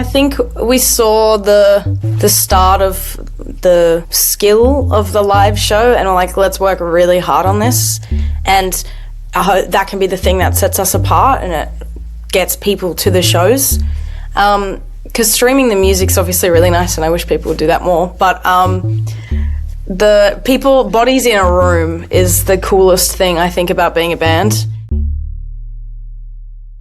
I think we saw the start of the skill of the live show, and we're like, let's work really hard on this, and I hope that can be the thing that sets us apart and it gets people to the shows. Because streaming the music's obviously really nice, and I wish people would do that more. But the bodies in a room is the coolest thing I think about being a band.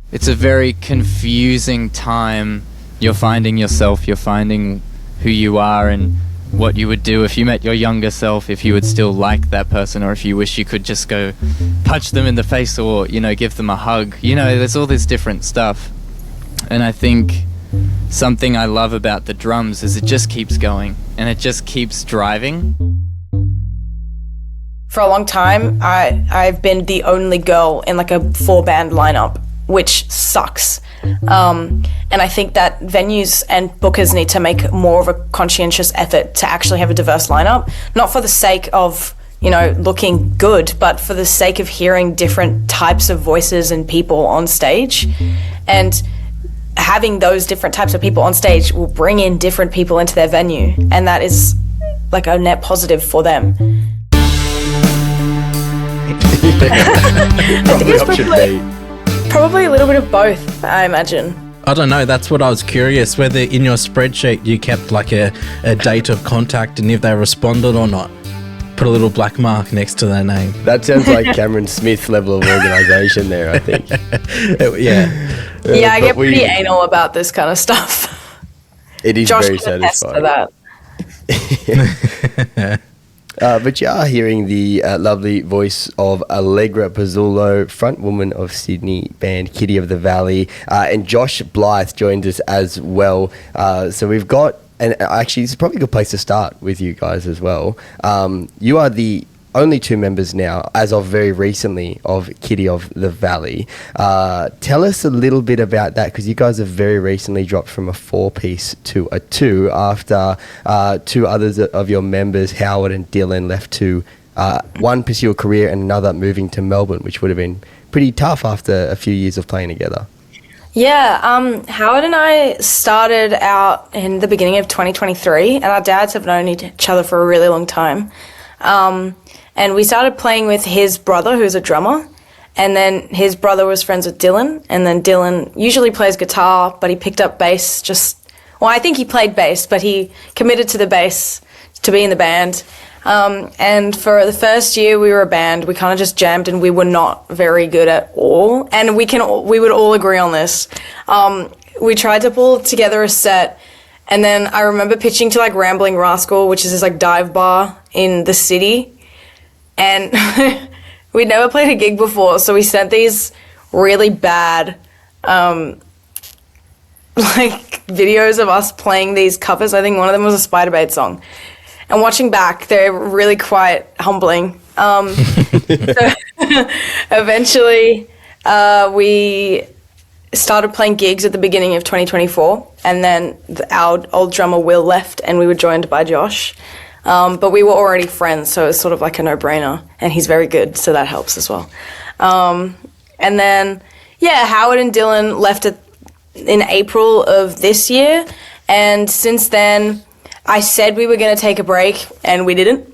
It's a very confusing time. You're finding yourself, you're finding who you are and what you would do if you met your younger self, if you would still like that person, or if you wish you could just go punch them in the face or, give them a hug. There's all this different stuff. And I think something I love about the drums is it just keeps going and it just keeps driving. For a long time, I've been the only girl in like a 4-band lineup, which sucks. And I think that venues and bookers need to make more of a conscientious effort to actually have a diverse lineup, not for the sake of, looking good, but for the sake of hearing different types of voices and people on stage. And having those different types of people on stage will bring in different people into their venue, and that is like a net positive for them. Probably a little bit of both, I imagine. I don't know, that's what I was curious, whether in your spreadsheet you kept like a date of contact and if they responded or not. Put a little black mark next to their name. That sounds like Cameron Smith level of organisation there, I think. Yeah, I get pretty anal about this kind of stuff. It is Josh very can attest satisfying. To that. But you are hearing the lovely voice of Allegra Pizzullo, frontwoman of Sydney band Kitty of the Valley, and Josh Blythe joined us as well. So we've got, and actually it's probably a good place to start with you guys as well. You are the only 2 members now, as of very recently, of Kitty of the Valley. Tell us a little bit about that, because you guys have very recently dropped from a 4-piece to a 2 after 2 others of your members, Howard and Dylan, left to one pursue a career and another moving to Melbourne, which would have been pretty tough after a few years of playing together. Yeah, Howard and I started out in the beginning of 2023, and our dads have known each other for a really long time. And we started playing with his brother, who's a drummer, and then his brother was friends with Dylan, and then Dylan usually plays guitar, but he picked up bass I think he played bass, but he committed to the bass to be in the band. And for the first year we were a band, we kind of just jammed, and we were not very good at all, and we would all agree on this. We tried to pull together a set, and then I remember pitching to like Rambling Rascal, which is this like dive bar in the city. And we'd never played a gig before, so we sent these really bad videos of us playing these covers. I think one of them was a Spiderbait song. And watching back, they're really quite humbling. So eventually we started playing gigs at the beginning of 2024, and then our old drummer Will left, and we were joined by Josh. But we were already friends, so it's sort of like a no-brainer, and he's very good, so that helps as well. And then, Howard and Dylan left in April of this year, and since then, I said we were going to take a break, and we didn't.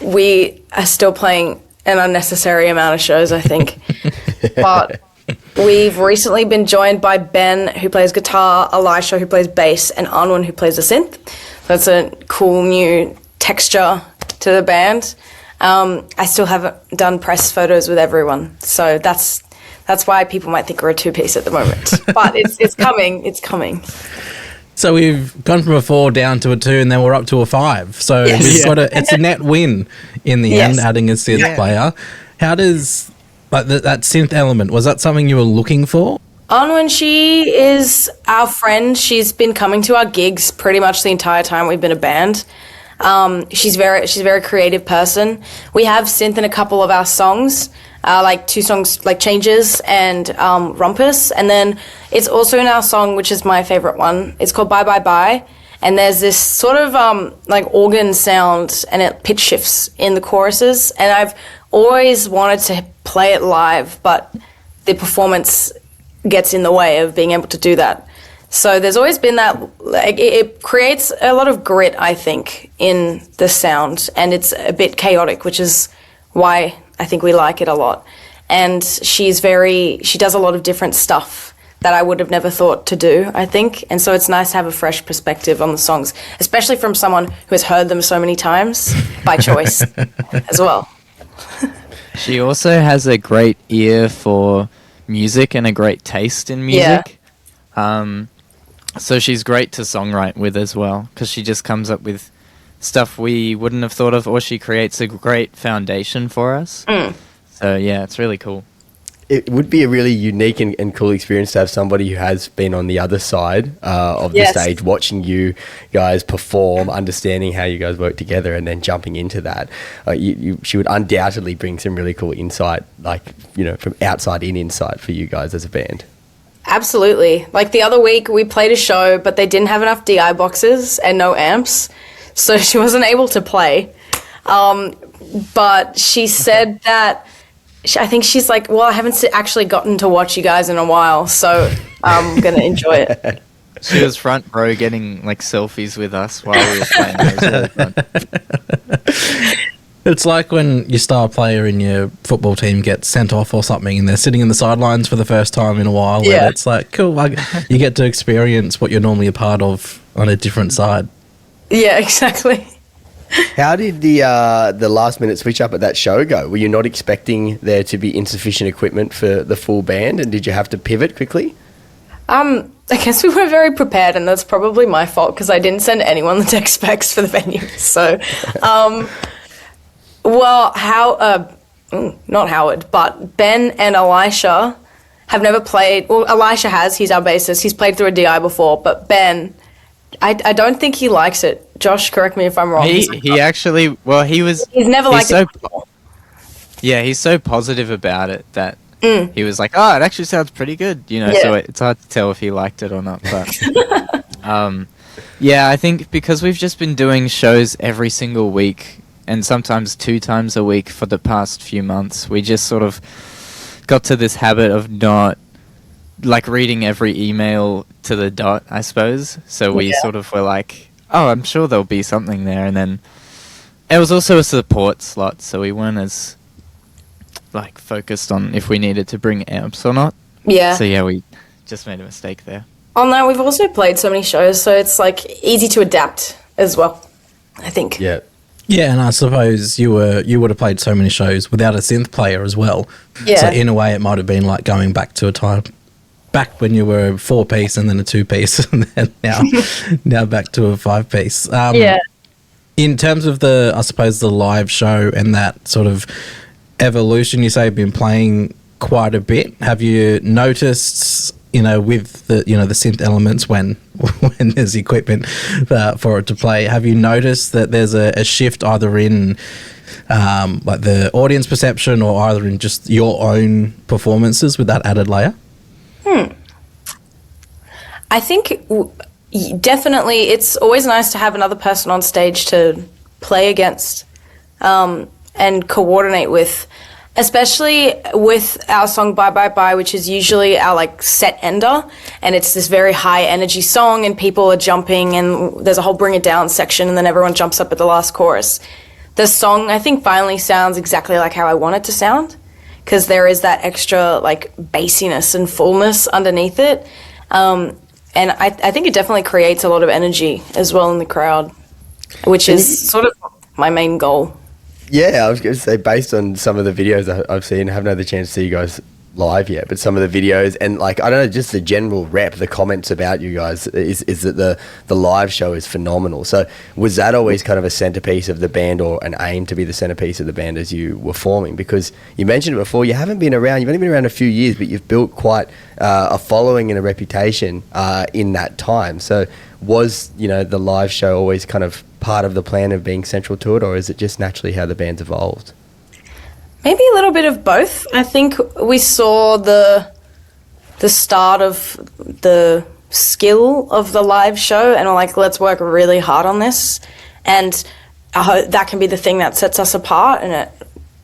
We are still playing an unnecessary amount of shows, I think. But we've recently been joined by Ben, who plays guitar, Elisha, who plays bass, and Anwin, who plays the synth. That's a cool new texture to the band. I still haven't done press photos with everyone, so that's why people might think we're a 2-piece at the moment. But it's coming. It's coming. So we've gone from a 4 down to a 2, and then we're up to a 5. So we've got it's a net win in the end, adding a synth player. How does that synth element, was that something you were looking for? Anwin, she is our friend. She's been coming to our gigs pretty much the entire time we've been a band. She's a very creative person. We have synth in a couple of our songs, like 2 songs like Changes and Rumpus, and then it's also in our song, which is my favorite one. It's called Bye Bye Bye, and there's this sort of like organ sound, and it pitch shifts in the choruses, and I've always wanted to play it live, but the performance gets in the way of being able to do that. So there's always been that, like, it creates a lot of grit, I think, in the sound, and it's a bit chaotic, which is why I think we like it a lot. And she does a lot of different stuff that I would have never thought to do, I think. And so it's nice to have a fresh perspective on the songs, especially from someone who has heard them so many times by choice as well. She also has a great ear for music and a great taste in music. Yeah. So she's great to songwrite with as well, because she just comes up with stuff we wouldn't have thought of, or she creates a great foundation for us. So yeah, it's really cool. It would be a really unique and cool experience to have somebody who has been on the other side of the stage, watching you guys perform, understanding how you guys work together, and then jumping into that. She would undoubtedly bring some really cool insight, from outside in insight for you guys as a band. Absolutely. Like the other week, we played a show, but they didn't have enough DI boxes and no amps, so she wasn't able to play. But she said that, I think she's like, well, I haven't actually gotten to watch you guys in a while, so I'm going to enjoy it. She was front row getting like selfies with us while we were playing. It was really fun. It's like when your star player in your football team gets sent off or something and they're sitting in the sidelines for the first time in a while. Yeah. And it's like, cool, you get to experience what you're normally a part of on a different side. Yeah, exactly. How did the last minute switch up at that show go? Were you not expecting there to be insufficient equipment for the full band, and did you have to pivot quickly? I guess we were very prepared, and that's probably my fault because I didn't send anyone the tech specs for the venue. So, not Howard, but Ben and Elisha have never played. Well, Elisha has. He's our bassist. He's played through a DI before, but Ben, I don't think he likes it. Josh, correct me if I'm wrong. He's never liked it before. Yeah, he's so positive about it that he was like, oh, it actually sounds pretty good, so it's hard to tell if he liked it or not. But yeah, I think because we've just been doing shows every single week and sometimes 2 times a week for the past few months, we just sort of got to this habit of not like reading every email to the dot, I suppose. So we sort of were like, oh, I'm sure there'll be something there. And then it was also a support slot, so we weren't as like focused on if we needed to bring amps or not. Yeah. So yeah, we just made a mistake there. On that, we've also played so many shows, so it's like easy to adapt as well, I think. Yeah. Yeah, and I suppose you would have played so many shows without a synth player as well. Yeah. So in a way, it might have been like going back to a time back when you were a 4-piece and then a 2-piece, and then now back to a 5-piece. Yeah. In terms of the live show and that sort of evolution, you say you've been playing quite a bit. Have you noticed, with the the synth elements when there's equipment for it to play, have you noticed that there's a shift either in like the audience perception or either in just your own performances with that added layer? I think definitely it's always nice to have another person on stage to play against and coordinate with, especially with our song Bye Bye Bye, which is usually our like set ender, and it's this very high energy song and people are jumping and there's a whole bring it down section and then everyone jumps up at the last chorus. The song, I think, finally sounds exactly like how I want it to sound, because there is that extra like bassiness and fullness underneath it. And I think it definitely creates a lot of energy as well in the crowd, which is sort of my main goal. Yeah, I was going to say, based on some of the videos I've seen, I haven't had the chance to see you guys live yet, but some of the videos and like, I don't know, just the general rep, the comments about you guys is that the live show is phenomenal. So was that always kind of a centerpiece of the band, or an aim to be the centerpiece of the band as you were forming? Because you mentioned it before, you haven't been around, you've only been around a few years, but you've built quite a following and a reputation in that time. So was, the live show always kind of part of the plan of being central to it, or is it just naturally how the band's evolved? Maybe a little bit of both. I think we saw the start of the skill of the live show and we're like, let's work really hard on this. And I hope that can be the thing that sets us apart and it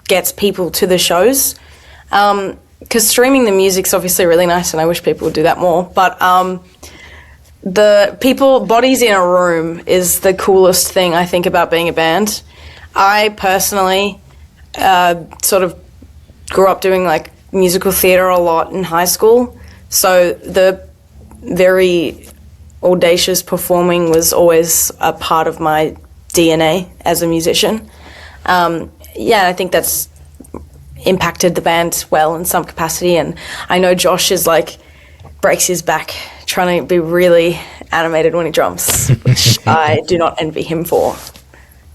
gets people to the shows. Because streaming the music's obviously really nice and I wish people would do that more. But the people, bodies in a room is the coolest thing I think about being a band. I personally sort of grew up doing like musical theatre a lot in high school, so the very audacious performing was always a part of my DNA as a musician. I think that's impacted the band well in some capacity, and I know Josh is like breaks his back trying to be really animated when he drums, which I do not envy him for.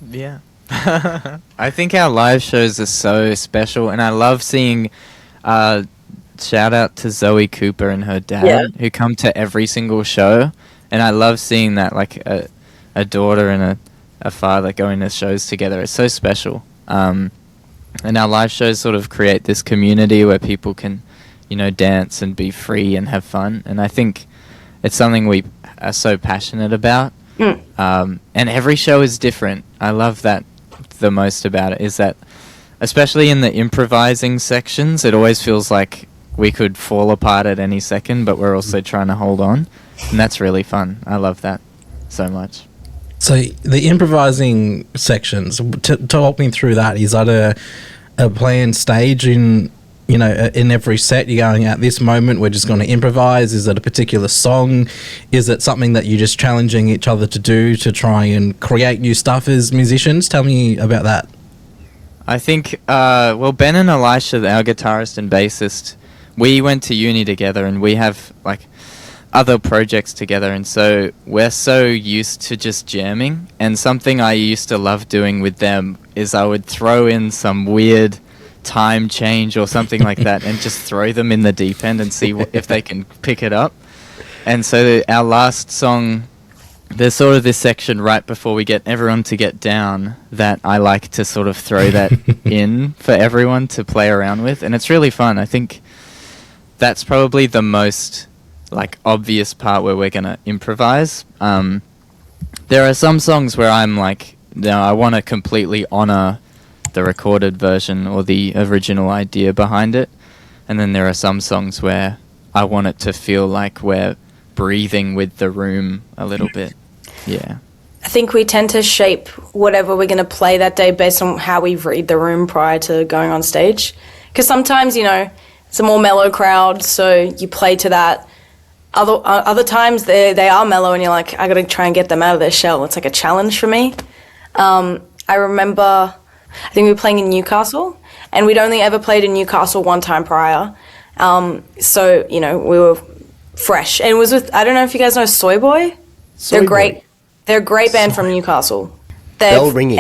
Yeah. I think our live shows are so special, and I love seeing shout out to Zoe Cooper and her dad who come to every single show, and I love seeing that, like a daughter and a father going to shows together. It's so special. And our live shows sort of create this community where people can, dance and be free and have fun, and I think it's something we are so passionate about. And every show is different. I love that the most about it, is that especially in the improvising sections, it always feels like we could fall apart at any second, but we're also trying to hold on, and that's really fun. I love that so much. So the improvising sections, talk me through that. Is that a planned stage in every set? You're going, at this moment we're just going to improvise? Is it a particular song? Is it something that you're just challenging each other to do to try and create new stuff as musicians? Tell me about that. I think, Ben and Elisha, our guitarist and bassist, we went to uni together, and we have like other projects together, and so we're so used to just jamming. And something I used to love doing with them is I would throw in some weird time change or something like that and just throw them in the deep end and see if they can pick it up. And so our last song, there's sort of this section right before we get everyone to get down that I like to sort of throw that in for everyone to play around with, and it's really fun. I think that's probably the most like obvious part where we're gonna improvise. There are some songs where I'm like, I want to completely honor the recorded version or the original idea behind it, and then there are some songs where I want it to feel like we're breathing with the room a little bit. Yeah, I think we tend to shape whatever we're going to play that day based on how we read the room prior to going on stage, because sometimes it's a more mellow crowd, so you play to that. Other times they are mellow and you're like, I got to try and get them out of their shell. It's like a challenge for me. I remember, I think we were playing in Newcastle, and we'd only ever played in Newcastle one time prior. So, we were fresh. And it was with, I don't know if you guys know Soy Boy. They're great. They're a great band from Newcastle. Bell ringing.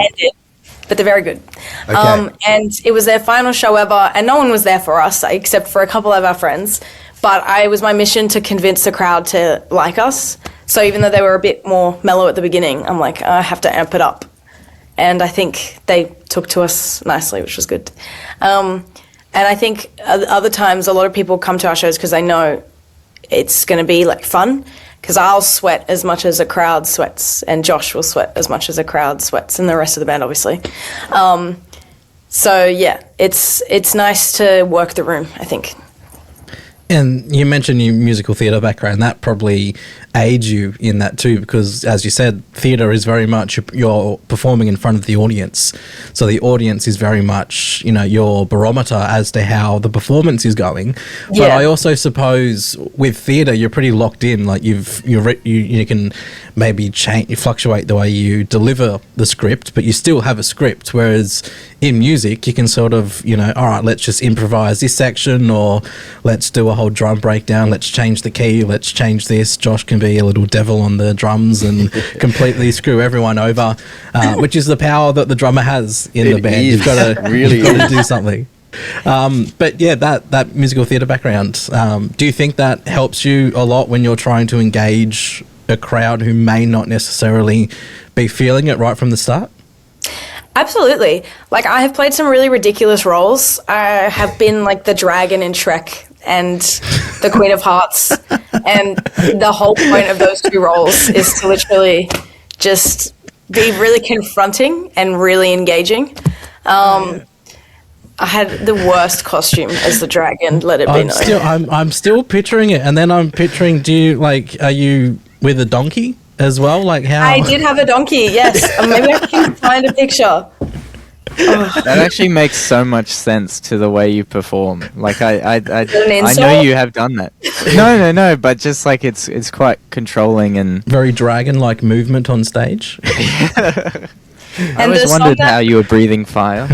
But they're very good. Okay. And it was their final show ever, and no one was there for us except for a couple of our friends. But it was my mission to convince the crowd to like us. So even though they were a bit more mellow at the beginning, I'm like, I have to amp it up. And I think they took to us nicely, which was good. And I think other times a lot of people come to our shows because they know it's going to be like fun, because I'll sweat as much as a crowd sweats, and Josh will sweat as much as a crowd sweats, and the rest of the band, obviously. So, yeah, it's nice to work the room, I think. And you mentioned your musical theatre background. That probably aids you in that too, because as you said, theatre is very much you're performing in front of the audience. So the audience is very much, your barometer as to how the performance is going. Yeah. But I also suppose with theatre, you're pretty locked in. Like you can maybe fluctuate the way you deliver the script, but you still have a script. Whereas in music, you can sort of, all right, let's just improvise this section, or let's do a whole drum breakdown. Let's change the key. Let's change this. Josh can be a little devil on the drums and completely screw everyone over, which is the power that the drummer has in the band. You've got to do something. But yeah, that musical theatre background, do you think that helps you a lot when you're trying to engage a crowd who may not necessarily be feeling it right from the start? Absolutely. Like, I have played some really ridiculous roles. I have been like the dragon in Shrek and the Queen of Hearts, and the whole point of those two roles is to literally just be really confronting and really engaging. I had the worst costume as the dragon, let it be known. I'm still picturing it, and then I'm picturing, are you with a donkey as well? Like how? I did have a donkey, yes. Maybe I can find a picture. That actually makes so much sense to the way you perform. Like I know insult? you have done that. No, but just like it's quite controlling and Very dragon-like movement on stage. I And always the song wondered that- how you were breathing fire.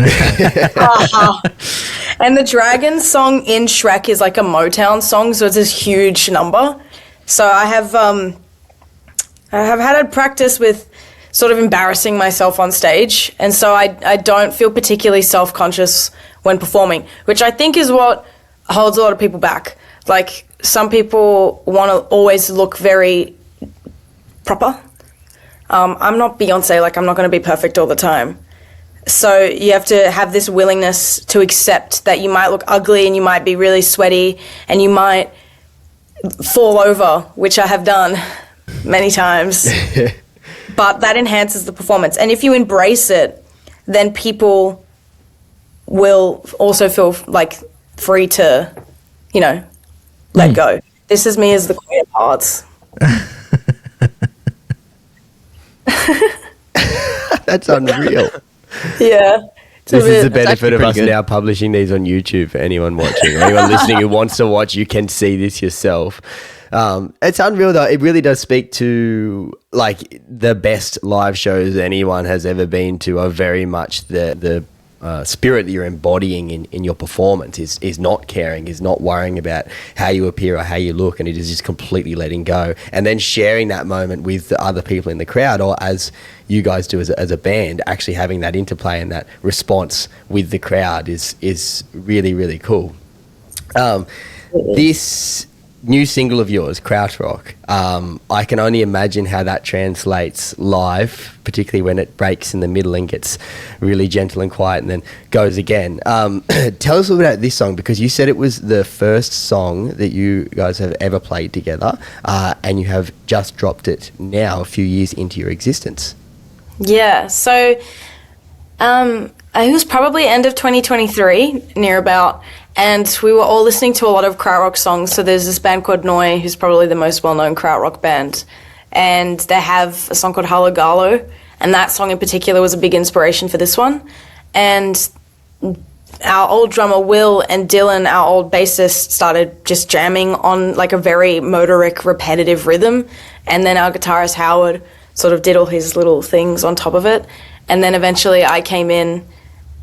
And the dragon song in Shrek is like a Motown song, so it's this huge number. So I have had a practice with sort of embarrassing myself on stage, and so I don't feel particularly self-conscious when performing, which I think is what holds a lot of people back. Like, some people want to always look very proper. I'm not Beyonce, like I'm not going to be perfect all the time. So you have to have this willingness to accept that you might look ugly and you might be really sweaty and you might fall over, which I have done many times. But that enhances the performance. And if you embrace it, then people will also feel like free to, let go. This is me as the queen of hearts. That's unreal. Yeah. This is the benefit actually of us pretty good. now publishing these on YouTube for anyone watching. Or anyone listening who wants to watch, you can see this yourself. It's unreal though. It really does speak to like the best live shows anyone has ever been to are very much the spirit that you're embodying in your performance is not caring, is not worrying about how you appear or how you look, and it is just completely letting go and then sharing that moment with the other people in the crowd, or as you guys do as a band, actually having that interplay and that response with the crowd is really, really cool. This new single of yours, Krautrock, I can only imagine how that translates live, particularly when it breaks in the middle and gets really gentle and quiet and then goes again. Tell us a little bit about this song, because you said it was the first song that you guys have ever played together, and you have just dropped it now a few years into your existence. Yeah, so it was probably end of 2023, near about, and we were all listening to a lot of krautrock songs. So there's this band called Noi, who's probably the most well-known krautrock band, and they have a song called Halagalo, and that song in particular was a big inspiration for this one. And our old drummer Will and Dylan, our old bassist, started just jamming on like a very motoric, repetitive rhythm, and then our guitarist Howard sort of did all his little things on top of it. And then eventually I came in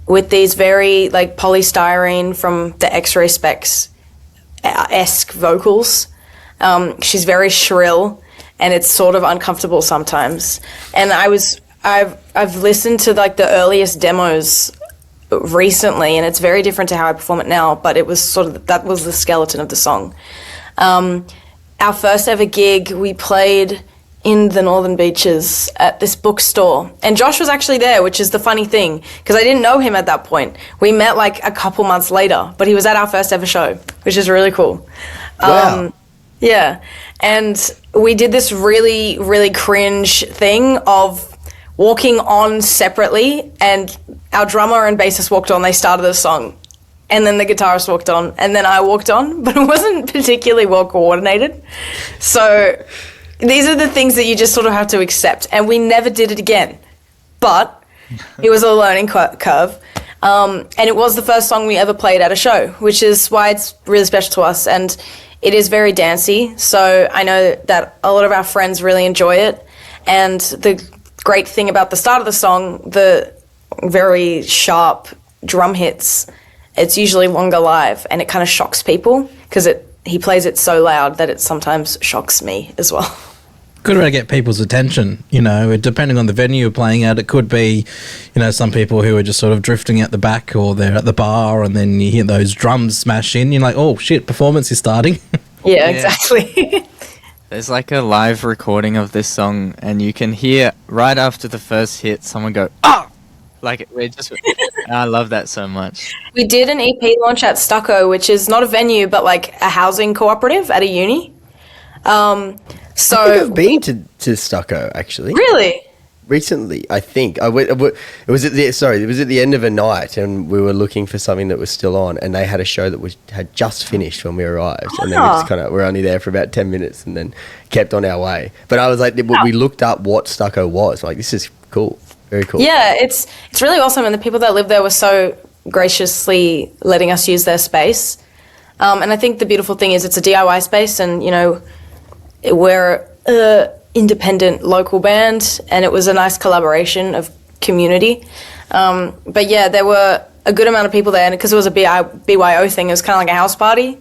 with these very like polystyrene from the X-Ray Specs-esque vocals. She's very shrill and it's sort of uncomfortable sometimes. And I've listened to like the earliest demos recently, and it's very different to how I perform it now, but it was that was the skeleton of the song. Our first ever gig, we played in the Northern Beaches at this bookstore, and Josh was actually there, which is the funny thing, because I didn't know him at that point. We met like a couple months later, but he was at our first ever show, which is really cool. Wow. Yeah, and we did this really, really cringe thing of walking on separately, and our drummer and bassist walked on, they started the song, and then the guitarist walked on, and then I walked on, but it wasn't particularly well coordinated. So these are the things that you just sort of have to accept, and we never did it again. But it was a learning curve, and it was the first song we ever played at a show, which is why it's really special to us, and it is very dancey, so I know that a lot of our friends really enjoy it. And the great thing about the start of the song, the very sharp drum hits, it's usually longer live, and it kind of shocks people because he plays it so loud that it sometimes shocks me as well. Good way to get people's attention, depending on the venue you're playing at. It could be, some people who are just sort of drifting at the back, or they're at the bar, and then you hear those drums smash in. You're like, oh shit, performance is starting. Yeah, exactly. There's like a live recording of this song, and you can hear right after the first hit someone go, "Ah!" Like I love that so much. We did an EP launch at Stucco, which is not a venue, but like a housing cooperative at a uni. I think I've been to Stucco, actually. Really? recently, I think it was at the end of a night, and we were looking for something that was still on, and they had a show that had just finished when we arrived, and then we just we're only there for about 10 minutes, and then kept on our way. But I was like, we looked up what stucco was. Like, this is cool, very cool. Yeah, it's really awesome, and the people that live there were so graciously letting us use their space. And I think the beautiful thing is it's a DIY space, and we're independent local band, and it was a nice collaboration of community. But yeah, there were a good amount of people there, and because it was a BYO thing, it was kind of like a house party.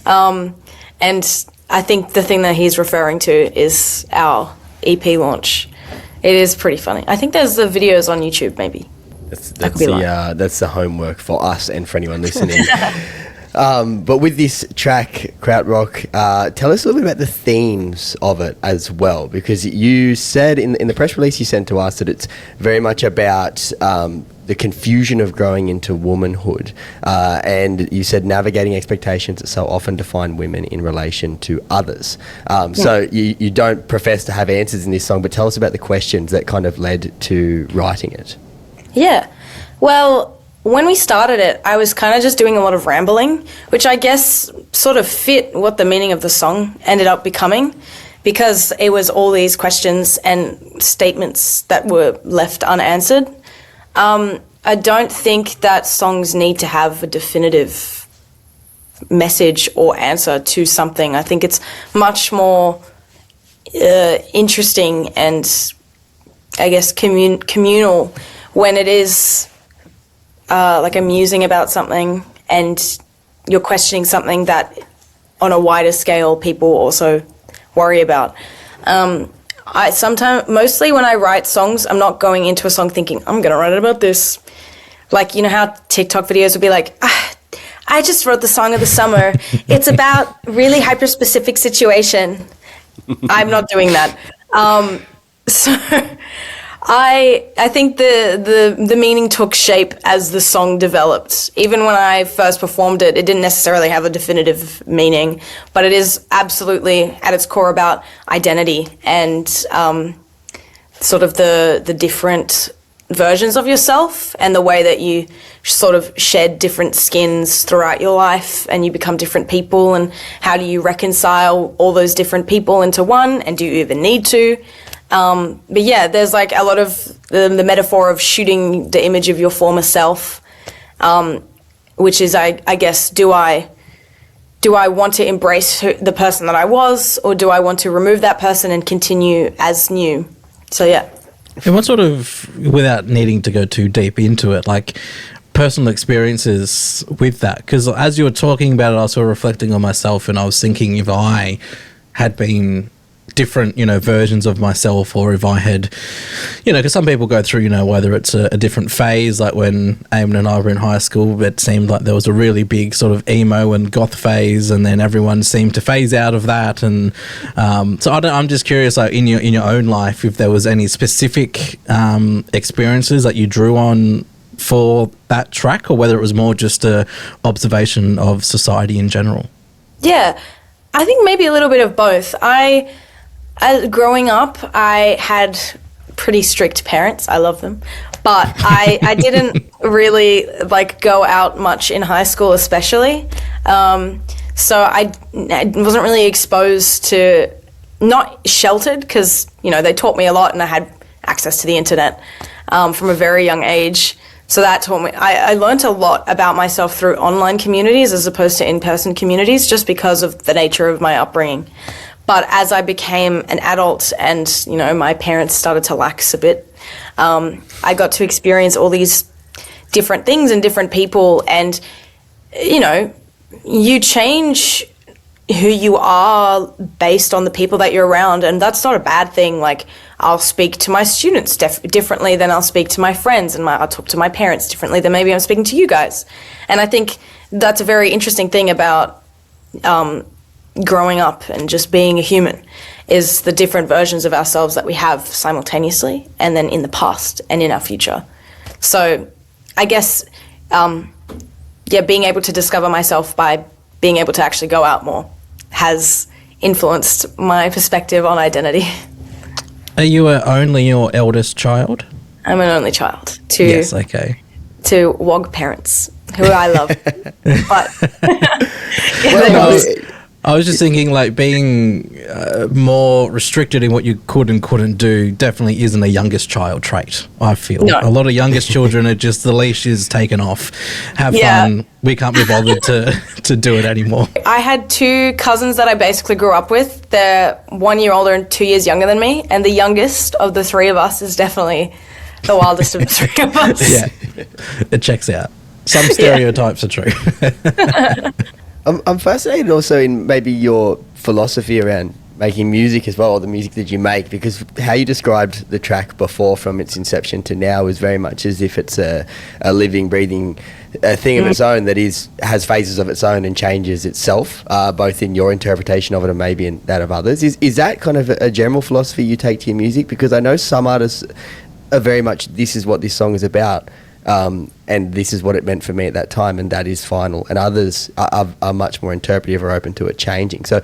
And I think the thing that he's referring to is our EP launch. It is pretty funny. I think there's the videos on YouTube, maybe. That's the homework for us and for anyone listening. But with this track, Krautrock, tell us a little bit about the themes of it as well, because you said in the press release you sent to us that it's very much about the confusion of growing into womanhood, and you said navigating expectations that so often define women in relation to others. So you don't profess to have answers in this song, but tell us about the questions that kind of led to writing it. Yeah, well, when we started it, I was kind of just doing a lot of rambling, which I guess sort of fit what the meaning of the song ended up becoming, because it was all these questions and statements that were left unanswered. I don't think that songs need to have a definitive message or answer to something. I think it's much more interesting and, I guess, communal when it is like I'm musing about something and you're questioning something that on a wider scale people also worry about. Mostly when I write songs, I'm not going into a song thinking, I'm going to write about this. Like, you know how TikTok videos would be like, I just wrote the song of the summer. It's about really hyper-specific situation. I'm not doing that. So I think the meaning took shape as the song developed. Even when I first performed it, it didn't necessarily have a definitive meaning, but it is absolutely at its core about identity and sort of the different versions of yourself and the way that you sort of shed different skins throughout your life and you become different people, and how do you reconcile all those different people into one, and do you even need to? But yeah, there's like a lot of the metaphor of shooting the image of your former self, which is, I guess, do I want to embrace the person that I was, or do I want to remove that person and continue as new? So yeah. And what sort of, without needing to go too deep into it, like personal experiences with that? Because as you were talking about it, I was sort of reflecting on myself, and I was thinking if I had been different, versions of myself, or if I had, because some people go through, whether it's a different phase, like when Eamon and I were in high school, it seemed like there was a really big sort of emo and goth phase, and then everyone seemed to phase out of that. And so I'm just curious, like in your own life, if there was any specific experiences that you drew on for that track, or whether it was more just a observation of society in general. Yeah, I think maybe a little bit of both. Growing up, I had pretty strict parents. I love them. But I didn't really, go out much in high school especially. So I wasn't really exposed to, not sheltered, because, they taught me a lot and I had access to the internet from a very young age. So that taught me, I learned a lot about myself through online communities as opposed to in-person communities, just because of the nature of my upbringing. But as I became an adult and, my parents started to lax a bit, I got to experience all these different things and different people. And, you change who you are based on the people that you're around. And that's not a bad thing. Like, I'll speak to my students differently than I'll speak to my friends, and I'll talk to my parents differently than maybe I'm speaking to you guys. And I think that's a very interesting thing about growing up and just being a human, is the different versions of ourselves that we have simultaneously, and then in the past and in our future. So I guess, being able to discover myself by being able to actually go out more has influenced my perspective on identity. Are you only your eldest child? I'm an only child Yes, okay. to WOG parents, who I love. But I was just thinking, like, being more restricted in what you could and couldn't do definitely isn't a youngest child trait, I feel. No. A lot of youngest children are just, the leash is taken off. Have fun. We can't be bothered to do it anymore. I had 2 cousins that I basically grew up with. They're 1 year older and 2 years younger than me. And the youngest of the 3 of us is definitely the wildest of the 3 of us. Yeah, it checks out. Some stereotypes are true. I'm fascinated also in maybe your philosophy around making music as well, or the music that you make, because how you described the track before from its inception to now is very much as if it's a living, breathing thing of its own that has phases of its own and changes itself, both in your interpretation of it and maybe in that of others. Is that kind of a general philosophy you take to your music? Because I know some artists are very much, this is what this song is about. And this is what it meant for me at that time, and that is final. And others are much more interpretive or open to it changing. So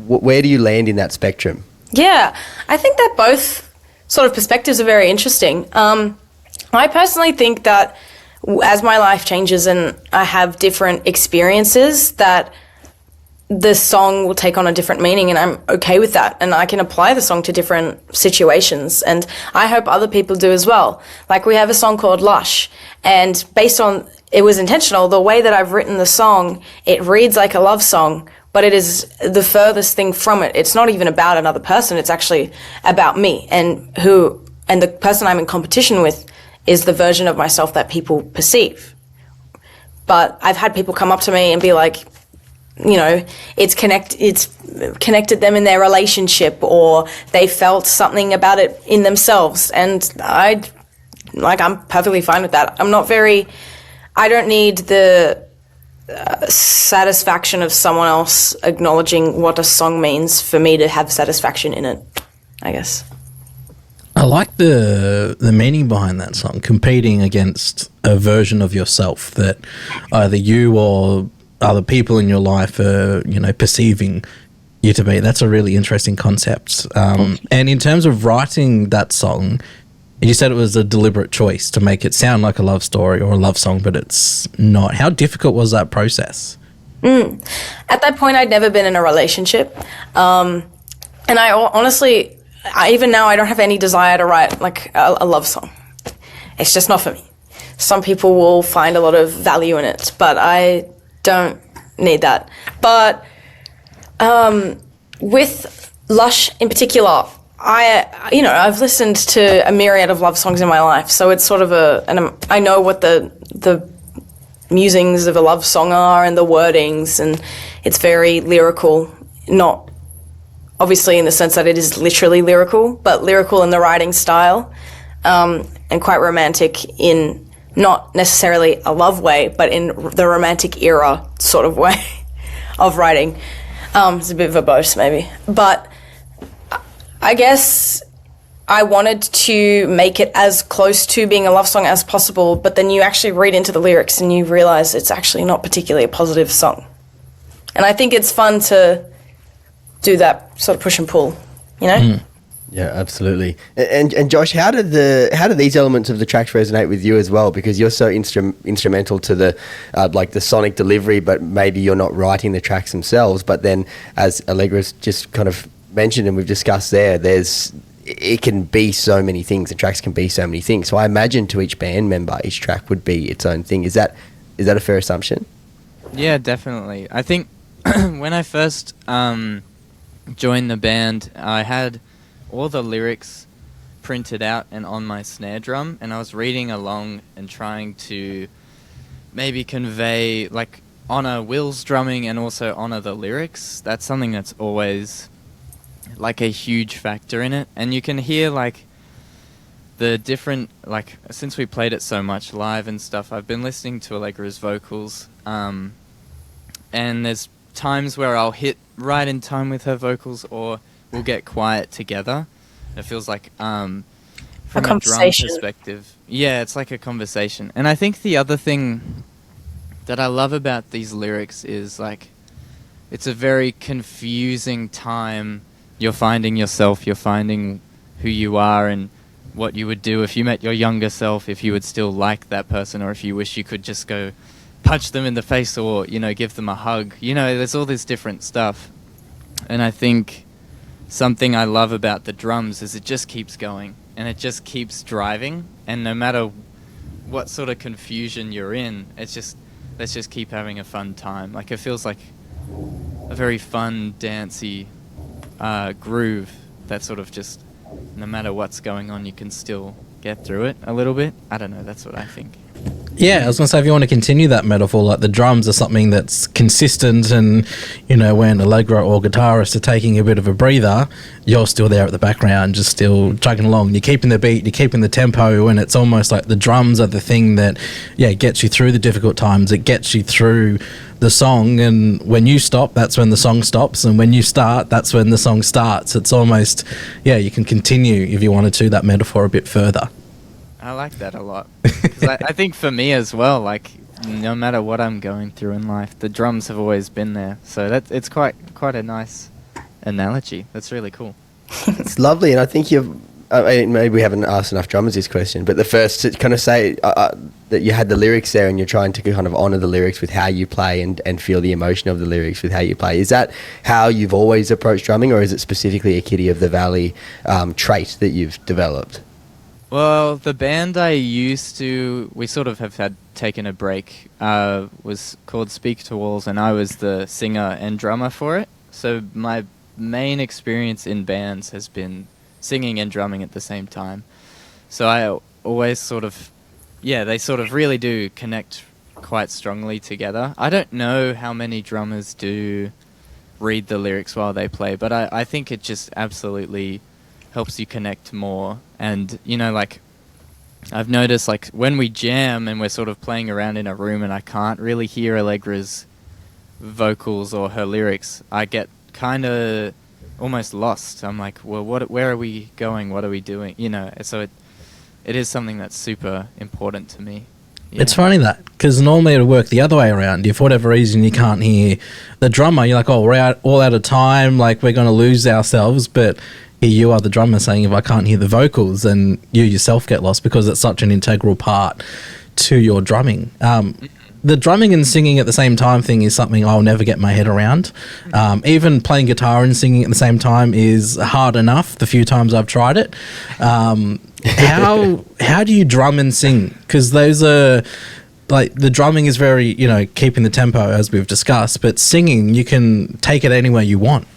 where do you land in that spectrum? Yeah, I think that both sort of perspectives are very interesting. I personally think that as my life changes and I have different experiences, that the song will take on a different meaning, and I'm okay with that, and I can apply the song to different situations, and I hope other people do as well. Like, we have a song called Lush, and based on, it was intentional, the way that I've written the song, it reads like a love song, but it is the furthest thing from it. It's not even about another person, it's actually about me, and the person I'm in competition with is the version of myself that people perceive. But I've had people come up to me and be like, you know, it's connected them in their relationship, or they felt something about it in themselves, and I'm perfectly fine with that. I don't need the satisfaction of someone else acknowledging what a song means for me to have satisfaction in it, I guess. I like the meaning behind that song, competing against a version of yourself that either you or other people in your life are, you know, perceiving you to be. That's a really interesting concept. And in terms of writing that song, you said it was a deliberate choice to make it sound like a love story or a love song, but it's not. How difficult was that process? At that point, I'd never been in a relationship. And I honestly, even now, I don't have any desire to write like a love song. It's just not for me. Some people will find a lot of value in it, but I don't need that. But with Lush in particular, I've listened to a myriad of love songs in my life, so it's sort of I know what the musings of a love song are and the wordings, and it's very lyrical, not obviously in the sense that it is literally lyrical, but lyrical in the writing style, and quite romantic in not necessarily a love way, but in the romantic era sort of way of writing. It's a bit verbose maybe. But I guess I wanted to make it as close to being a love song as possible, but then you actually read into the lyrics and you realise it's actually not particularly a positive song. And I think it's fun to do that sort of push and pull, you know? Yeah, absolutely. And Josh, how do these elements of the tracks resonate with you as well? Because you're so instrumental to the like the sonic delivery, but maybe you're not writing the tracks themselves. But then, as Allegra's just kind of mentioned and we've discussed it can be so many things. The tracks can be so many things. So I imagine to each band member, each track would be its own thing. Is that a fair assumption? Yeah, definitely. I think when I first joined the band, I had all the lyrics printed out and on my snare drum, and I was reading along and trying to maybe convey, like, honour Will's drumming and also honour the lyrics. That's something that's always like a huge factor in it, and you can hear like the different, like, since we played it so much live and stuff, I've been listening to Allegra's vocals, and there's times where I'll hit right in time with her vocals, or we'll get quiet together. It feels like from a drum perspective, yeah, it's like a conversation. And I think the other thing that I love about these lyrics is, like, it's a very confusing time. You're finding yourself, you're finding who you are and what you would do if you met your younger self, if you would still like that person, or if you wish you could just go punch them in the face or, give them a hug. There's all this different stuff. And I think something I love about the drums is it just keeps going and it just keeps driving. And no matter what sort of confusion you're in, let's just keep having a fun time. Like, it feels like a very fun, dancey groove that sort of just, no matter what's going on, you can still get through it a little bit. I don't know, that's what I think. Yeah, I was going to say, if you want to continue that metaphor, like the drums are something that's consistent and, when Allegra or guitarists are taking a bit of a breather, you're still there at the background, just still chugging along. You're keeping the beat, you're keeping the tempo, and it's almost like the drums are the thing that, gets you through the difficult times. It gets you through the song, and when you stop, that's when the song stops, and when you start, that's when the song starts. It's almost, you can continue, if you wanted to, that metaphor a bit further. I like that a lot. 'Cause I think for me as well, like, no matter what I'm going through in life, the drums have always been there. So it's quite a nice analogy. That's really cool. It's lovely, and I think maybe we haven't asked enough drummers this question, but the first to kind of say that you had the lyrics there and you're trying to kind of honour the lyrics with how you play and feel the emotion of the lyrics with how you play. Is that how you've always approached drumming, or is it specifically a Kitty of the Valley trait that you've developed? Well, the band I used to, we sort of have had taken a break, was called Speak to Walls, and I was the singer and drummer for it. So my main experience in bands has been singing and drumming at the same time. So I always sort of, they sort of really do connect quite strongly together. I don't know how many drummers do read the lyrics while they play, but I think it just absolutely helps you connect more. And like, I've noticed, like, when we jam and we're sort of playing around in a room and I can't really hear Allegra's vocals or her lyrics, I get kind of almost lost. I'm like, well, where are we going, what are we doing, so it is something that's super important to me. It's funny that, because normally it'll work the other way around. If for whatever reason you can't hear the drummer, you're like, oh, we're all out of time, like, we're going to lose ourselves. But here you are, the drummer, saying, if I can't hear the vocals, then you yourself get lost, because it's such an integral part to your drumming. The drumming and singing at the same time thing is something I'll never get my head around. Even playing guitar and singing at the same time is hard enough the few times I've tried it. How do you drum and sing? Because those are, like, the drumming is very, keeping the tempo, as we've discussed, but singing, you can take it anywhere you want.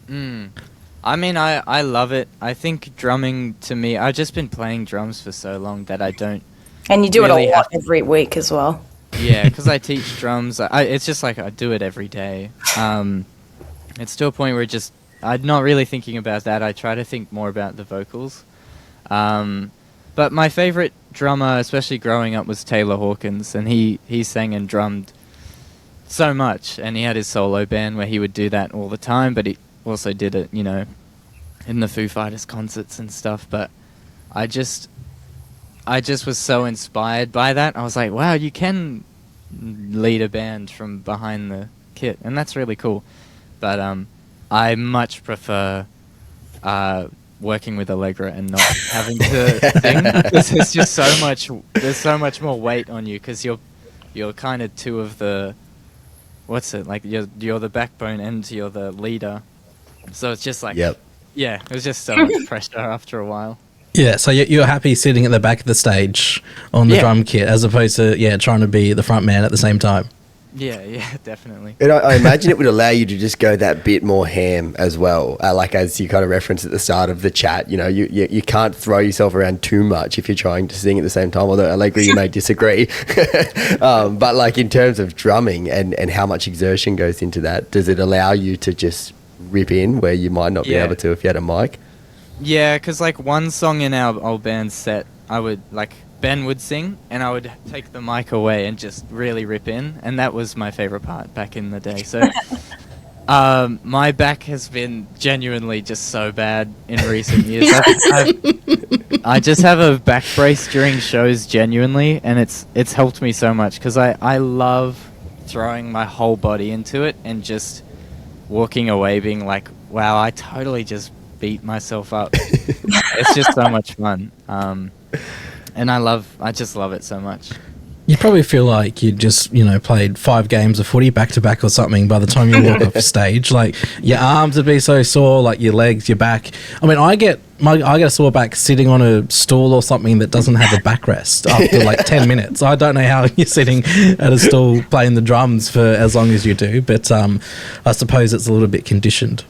I mean, I love it. I think drumming, to me, I've just been playing drums for so long that I don't. And you do really it a lot every week as well. Yeah, because I teach drums. It's just like I do it every day. It's to a point where I'm not really thinking about that. I try to think more about the vocals. But my favorite drummer, especially growing up, was Taylor Hawkins, and he sang and drummed so much, and he had his solo band where he would do that all the time, but he also did it, in the Foo Fighters concerts and stuff. But I just was so inspired by that. I was like, wow, you can lead a band from behind the kit, and that's really cool. But I much prefer working with Allegra and not having to sing, because there's so much more weight on you, because you're kind of two of the, you're the backbone and you're the leader. So it's just like, yep. Yeah, it was just so much pressure after a while. Yeah, so you're happy sitting at the back of the stage on the drum kit, as opposed to, trying to be the front man at the same time. Yeah, definitely. And I imagine it would allow you to just go that bit more ham as well. Like, as you kind of referenced at the start of the chat, you can't throw yourself around too much if you're trying to sing at the same time, although Allegra, you may disagree. But like, in terms of drumming and how much exertion goes into that, does it allow you to just rip in where you might not be able to if you had a mic? Yeah, because like one song in our old band set, Ben would sing, and I would take the mic away and just really rip in, and that was my favorite part back in the day. So my back has been genuinely just so bad in recent years. I just have a back brace during shows, genuinely, and it's helped me so much, because I love throwing my whole body into it and just walking away being like, wow, I totally just beat myself up. It's just so much fun. And I just love it so much. You probably feel like you just, played 5 games of footy back to back or something by the time you walk off stage. Like, your arms would be so sore, like your legs, your back. I mean, I get a sore back sitting on a stool or something that doesn't have a backrest after like 10 minutes. I don't know how you're sitting at a stool playing the drums for as long as you do, but I suppose it's a little bit conditioned.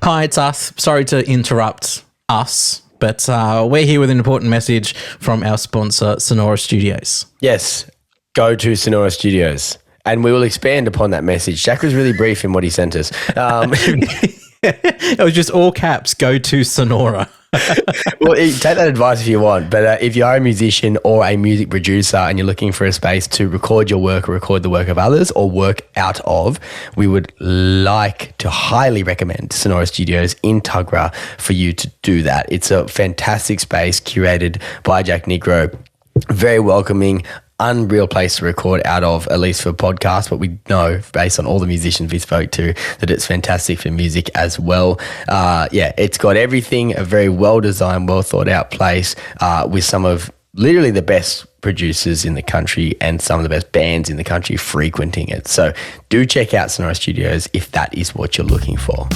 Hi, it's us. Sorry to interrupt us. But we're here with an important message from our sponsor, Sonora Studios. Yes, go to Sonora Studios. And we will expand upon that message. Jack was really brief in what he sent us. It was just all caps, go to Sonora. Well, take that advice if you want. But if you are a musician or a music producer and you're looking for a space to record your work or record the work of others or work out of, we would like to highly recommend Sonora Studios in Tuggerah for you to do that. It's a fantastic space curated by Jack Negro. Very welcoming, unreal place to record out of, at least for podcasts, but we know based on all the musicians we spoke to that it's fantastic for music as well. It's got everything, a very well designed, well thought out place with some of literally the best producers in the country and some of the best bands in the country frequenting it. So do check out Sonora Studios if that is what you're looking for.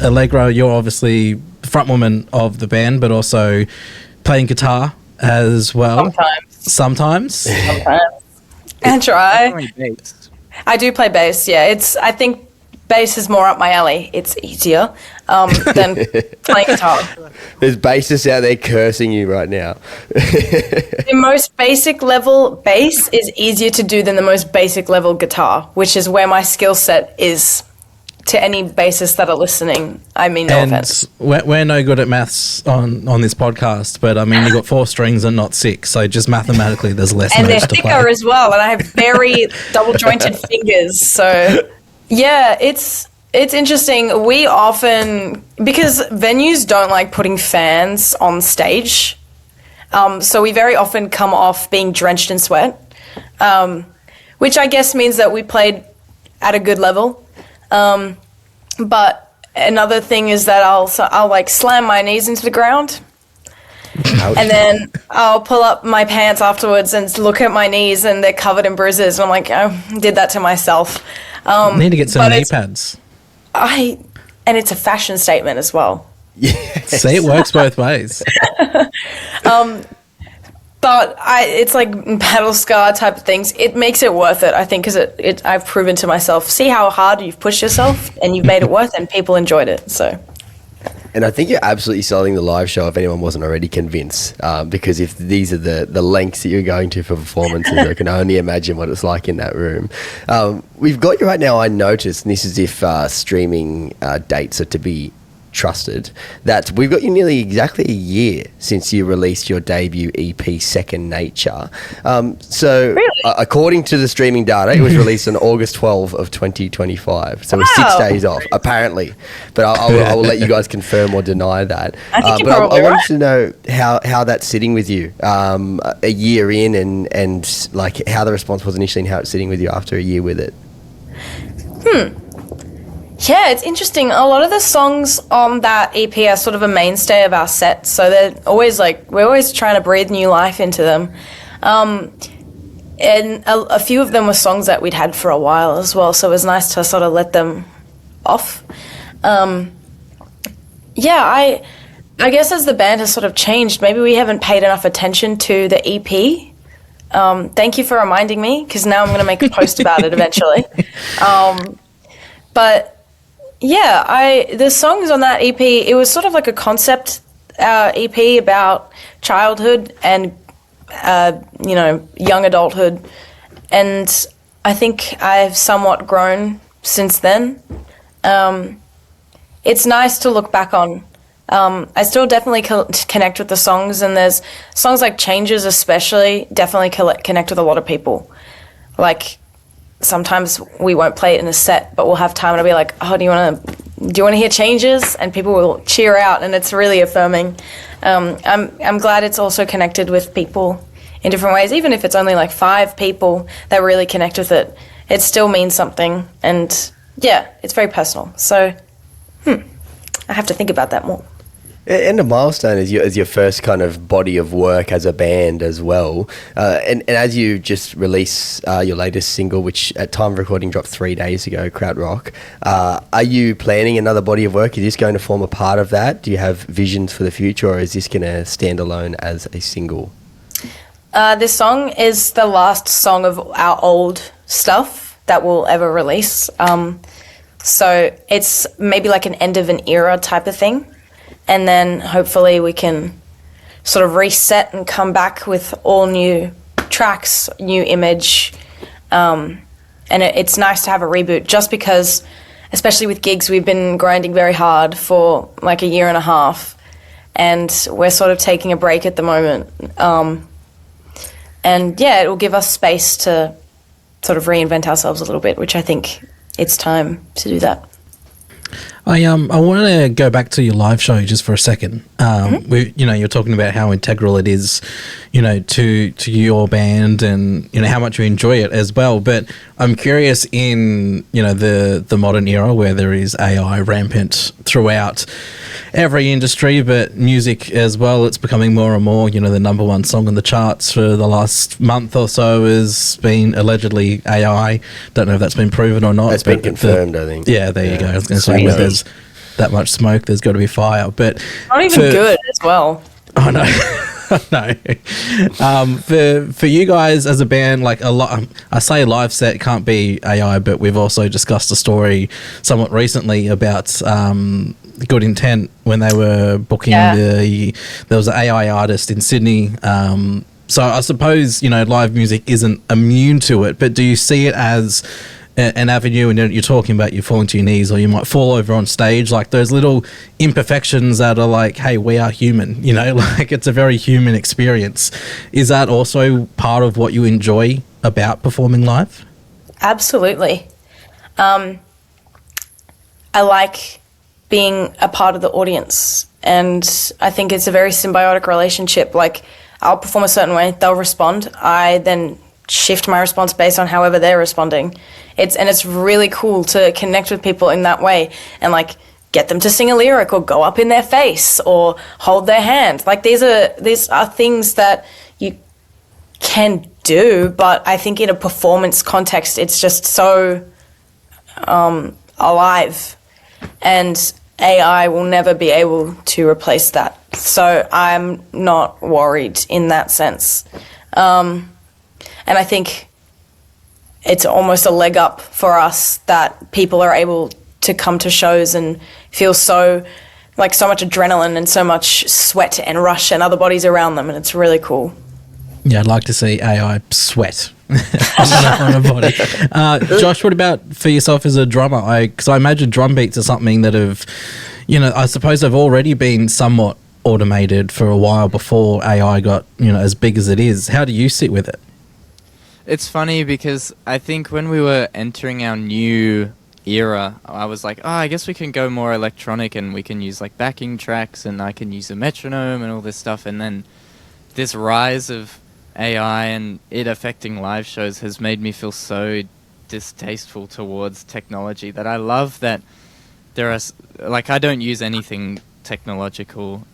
Allegra, you're obviously frontwoman of the band, but also playing guitar as well. Sometimes. I try. I do play bass, yeah. I think bass is more up my alley. It's easier than playing guitar. There's bassists out there cursing you right now. The most basic level bass is easier to do than the most basic level guitar, which is where my skill set is. To any bassists that are listening, I mean no offense. We're no good at maths on this podcast, but I mean, you've got 4 strings and not 6, so just mathematically there's less and notes to play. And they're thicker as well, and I have very double-jointed fingers, so yeah, it's interesting. We often, because venues don't like putting fans on stage, so we very often come off being drenched in sweat, which I guess means that we played at a good level. But another thing is that I'll like slam my knees into the ground. Ouch. And then I'll pull up my pants afterwards and look at my knees and they're covered in bruises. And I'm like, I did that to myself. Need to get some knee pads. And it's a fashion statement as well. Yes. See, it works both ways. But it's like battle scar type of things. It makes it worth it, I think, because I've proven to myself, see how hard you've pushed yourself and you've made it worth it and people enjoyed it. So, and I think you're absolutely selling the live show if anyone wasn't already convinced, because if these are the lengths that you're going to for performances, I can only imagine what it's like in that room. We've got you right now, I noticed, and this is if streaming dates are to be trusted, that we've got you nearly exactly a year since you released your debut EP Second Nature. Really? According to the streaming data, it was released on August 12 of 2025, so we're 6 days off apparently, but I will let you guys confirm or deny that. I think I wanted to know how that's sitting with you a year in, and like how the response was initially and how it's sitting with you after a year with it. Yeah, it's interesting. A lot of the songs on that EP are sort of a mainstay of our set, so they're always we're always trying to breathe new life into them. And a few of them were songs that we'd had for a while as well, so it was nice to sort of let them off. I guess as the band has sort of changed, maybe we haven't paid enough attention to the EP. Thank you for reminding me, because now I'm going to make a post about it eventually. But yeah, the songs on that EP, it was sort of like a concept EP about childhood and, young adulthood. And I think I've somewhat grown since then. It's nice to look back on. I still definitely connect with the songs, and there's songs like Changes especially definitely connect with a lot of people. Like, sometimes we won't play it in a set, but we'll have time and I'll be like, oh, do you want to hear Changes? And people will cheer out, and it's really affirming. I'm glad it's also connected with people in different ways, even if it's only like 5 people that really connect with it. it still means something. And yeah, it's very personal. So, I have to think about that more. And a milestone is your first kind of body of work as a band as well. And as you just release your latest single, which at time of recording dropped 3 days ago, Crowd Rock, are you planning another body of work? Is this going to form a part of that? Do you have visions for the future, or is this going to stand alone as a single? This song is the last song of our old stuff that we'll ever release. So it's maybe like an end of an era type of thing. And then hopefully we can sort of reset and come back with all new tracks, new image. And it's nice to have a reboot just because, especially with gigs, we've been grinding very hard for like a year and a half. And we're sort of taking a break at the moment. And yeah, it will give us space to sort of reinvent ourselves a little bit, which I think it's time to do that. I want to go back to your live show just for a second. You're talking about how integral it is, to your band, and how much you enjoy it as well. But I'm curious, in the modern era where there is AI rampant throughout every industry, but music as well, it's becoming more and more. The number one song on the charts for the last month or so has been allegedly AI. Don't know if that's been proven or not. It's been confirmed, I think. Yeah, there you go. I was going to say, there's that much smoke, there's got to be fire. But not even good as well. Oh no. No. For you guys as a band, like I say live set can't be AI, but we've also discussed a story somewhat recently about Good Intent when they were booking there was an AI artist in Sydney. So I suppose live music isn't immune to it, but do you see it as an avenue? And you're talking about you falling to your knees, or you might fall over on stage, like those little imperfections that are like, hey, we are human, like it's a very human experience. Is that also part of what you enjoy about performing live? Absolutely. I like being a part of the audience, and I think it's a very symbiotic relationship. Like, I'll perform a certain way, they'll respond, I then shift my response based on however they're responding. It's really cool to connect with people in that way and like get them to sing a lyric or go up in their face or hold their hand. Like these are things that you can do, but I think in a performance context it's just so alive, and AI will never be able to replace that. So I'm not worried in that sense. And I think it's almost a leg up for us that people are able to come to shows and feel so much adrenaline and so much sweat and rush and other bodies around them, and it's really cool. Yeah, I'd like to see AI sweat on a body. Josh, what about for yourself as a drummer? Because I imagine drum beats are something that have, I suppose they've already been somewhat automated for a while before AI got, as big as it is. How do you sit with it? It's funny because I think when we were entering our new era, I was like, I guess we can go more electronic and we can use like backing tracks and I can use a metronome and all this stuff. And then this rise of AI and it affecting live shows has made me feel so distasteful towards technology that I love that there are, like, I don't use anything technological.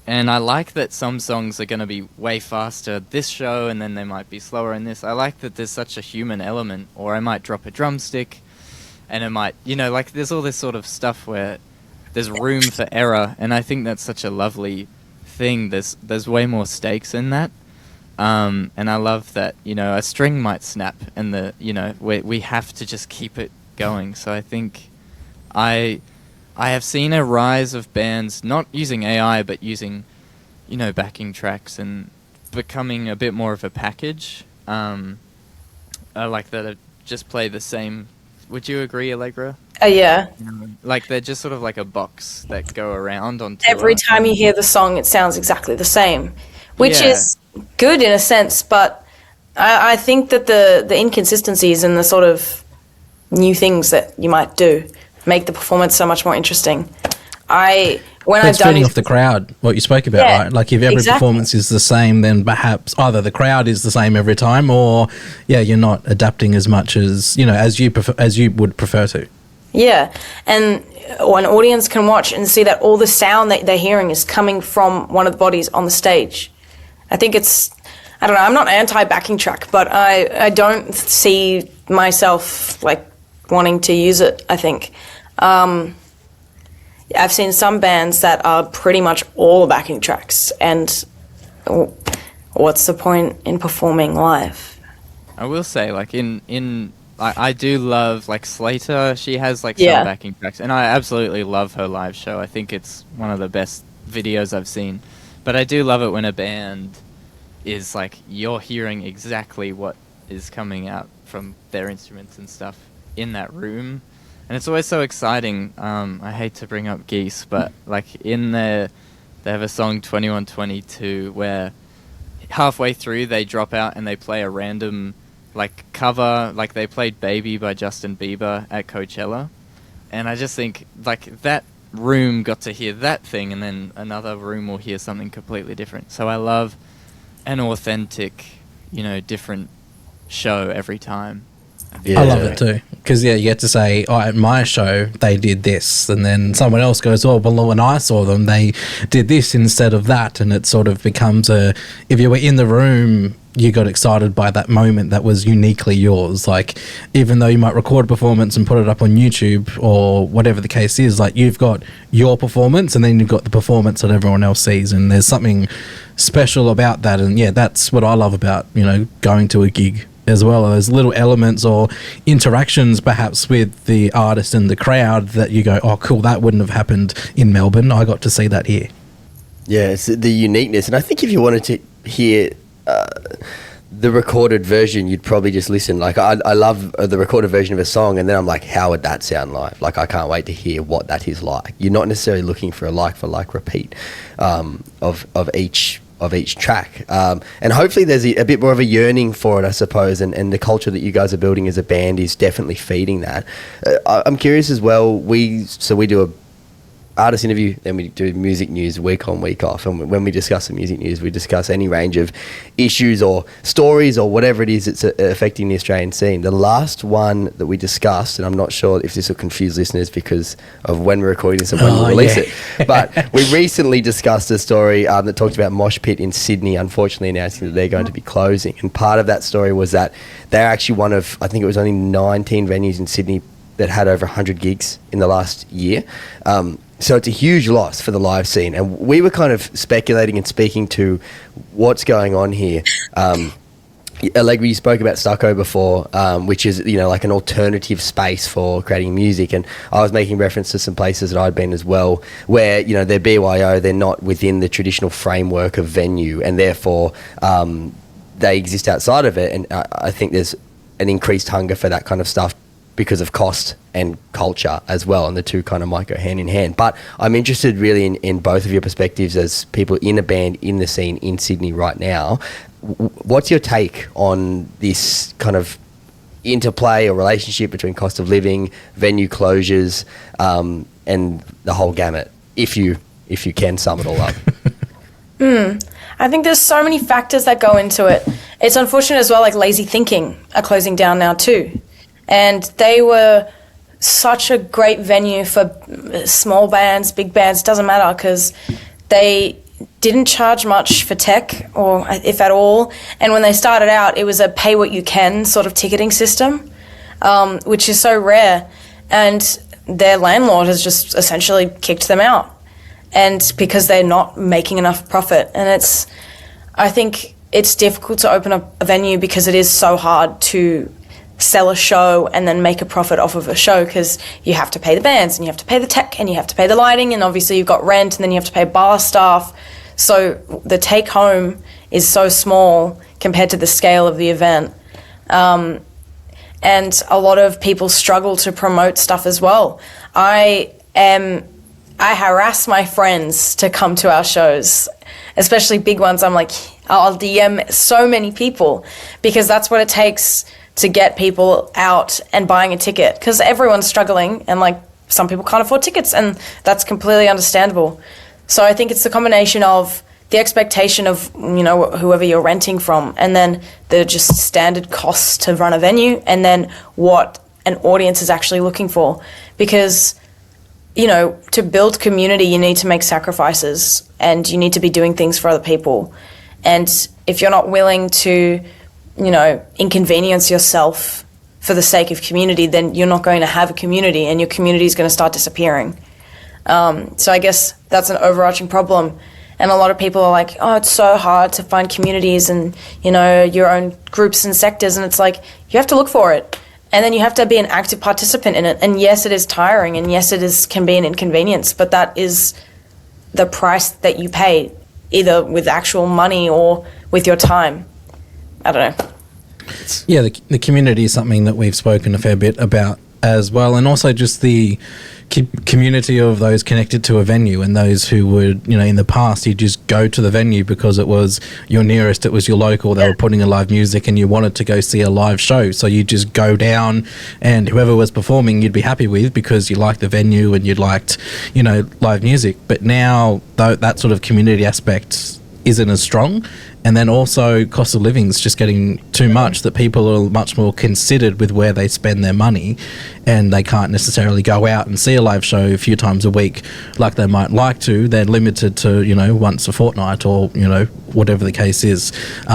And I like that some songs are going to be way faster this show and then they might be slower in this. I like that there's such a human element, or I might drop a drumstick and it might, there's all this sort of stuff where there's room for error, and I think that's such a lovely thing. There's way more stakes in that. And I love that, a string might snap and we have to just keep it going. So I think I have seen a rise of bands not using AI but using, backing tracks and becoming a bit more of a package. I like that just play the same. Would you agree, Allegra? Yeah. Like they're just sort of like a box that go around on tour. Every time you hear the song, it sounds exactly the same, which is good in a sense, but I think that the inconsistencies and the sort of new things that you might do make the performance so much more interesting. I when But I've it's done feeding off the crowd, what you spoke about, Yeah, right? Like if every exactly. performance is the same, then perhaps either the crowd is the same every time, or you're not adapting as much as as you would prefer to. Yeah, and an audience can watch and see that all the sound that they're hearing is coming from one of the bodies on the stage. I think I don't know, I'm not anti-backing track, but I don't see myself, like, wanting to use it, I think. I've seen some bands that are pretty much all backing tracks, and what's the point in performing live? I will say, like, I do love, like, Slater. She has, like, Yeah. some backing tracks, and I absolutely love her live show. I think it's one of the best videos I've seen. But I do love it when a band is, like, you're hearing exactly what is coming out from their instruments and stuff in that room. And it's always so exciting. I hate to bring up Geese, but, like, in there, they have a song, 2122, where halfway through they drop out and they play a random, like, cover. Like, they played Baby by Justin Bieber at Coachella. And I just think, like, that room got to hear that thing, and then another room will hear something completely different. So I love an authentic, different show every time. I love it too, because you get to say, at my show they did this, and then someone else goes, well, when I saw them they did this instead of that, and it sort of becomes if you were in the room, you got excited by that moment that was uniquely yours. Like, even though you might record a performance and put it up on YouTube or whatever the case is, like, you've got your performance and then you've got the performance that everyone else sees, and there's something special about that. And that's what I love about going to a gig as well. Those little elements or interactions perhaps with the artist and the crowd that you go, oh cool, that wouldn't have happened in Melbourne, I got to see that here. Yeah, it's the uniqueness. And I think if you wanted to hear the recorded version, you'd probably just listen. Like, I love the recorded version of a song, and then I'm like, how would that sound live? Like, I can't wait to hear what that is like. You're not necessarily looking for a like-for-like repeat of each track, and hopefully there's a bit more of a yearning for it, I suppose, and the culture that you guys are building as a band is definitely feeding that. I'm curious as well, we do a artist interview, then we do music news week on, week off, and when we discuss the music news, we discuss any range of issues or stories or whatever it is that's affecting the Australian scene. The last one that we discussed, and I'm not sure if this will confuse listeners because of when we're recording this and when we'll release it, but we recently discussed a story that talked about Mosh Pit in Sydney unfortunately announcing that they're going to be closing, and part of that story was that they're actually one of, I think it was only 19 venues in Sydney that had over 100 gigs in the last year. So it's a huge loss for the live scene. And we were kind of speculating and speaking to what's going on here. Allegra, you spoke about Stucco before, which is, like an alternative space for creating music. And I was making reference to some places that I'd been as well, where, they're BYO, they're not within the traditional framework of venue, and therefore they exist outside of it. And I think there's an increased hunger for that kind of stuff because of cost and culture as well, and the two kind of might go hand in hand. But I'm interested really in both of your perspectives as people in a band in the scene in Sydney right now. What's your take on this kind of interplay or relationship between cost of living, venue closures, and the whole gamut, if you can sum it all up? I think there's so many factors that go into it. It's unfortunate as well, like Lazy Thinking are closing down now too. And they were such a great venue for small bands, big bands, doesn't matter, because they didn't charge much for tech, or if at all. And when they started out, it was a pay what you can sort of ticketing system, which is so rare. And their landlord has just essentially kicked them out, and because they're not making enough profit. And I think it's difficult to open up a venue because it is so hard to sell a show and then make a profit off of a show, because you have to pay the bands and you have to pay the tech and you have to pay the lighting, and obviously you've got rent, and then you have to pay bar staff. So the take home is so small compared to the scale of the event. And a lot of people struggle to promote stuff as well. I harass my friends to come to our shows, especially big ones. I'm like, I'll DM so many people, because that's what it takes to get people out and buying a ticket, because everyone's struggling, and like some people can't afford tickets, and that's completely understandable. So I think it's the combination of the expectation of, you know, whoever you're renting from, and then the just standard costs to run a venue, and then what an audience is actually looking for. Because, you know, to build community, you need to make sacrifices, and you need to be doing things for other people. And if you're not willing to, you know, inconvenience yourself for the sake of community, then you're not going to have a community, and your community is going to start disappearing. So I guess that's an overarching problem. And a lot of people are like, oh, it's so hard to find communities and, you know, your own groups and sectors. And it's like, you have to look for it. And then you have to be an active participant in it. And yes, it is tiring. And yes, can be an inconvenience. But that is the price that you pay, either with actual money or with your time. I don't know. Yeah, the community is something that we've spoken a fair bit about as well. And also just the community of those connected to a venue, and those who would, you know, in the past you just go to the venue because it was your nearest, it was your local, they were putting in live music and you wanted to go see a live show, so you just go down and whoever was performing you'd be happy with because you liked the venue and you liked, you know, live music. But now that sort of community aspect isn't as strong, and then also cost of living is just getting too much, that people are much more considered with where they spend their money, and they can't necessarily go out and see a live show a few times a week like they might like to. They're limited to, you know, once a fortnight, or, you know, whatever the case is.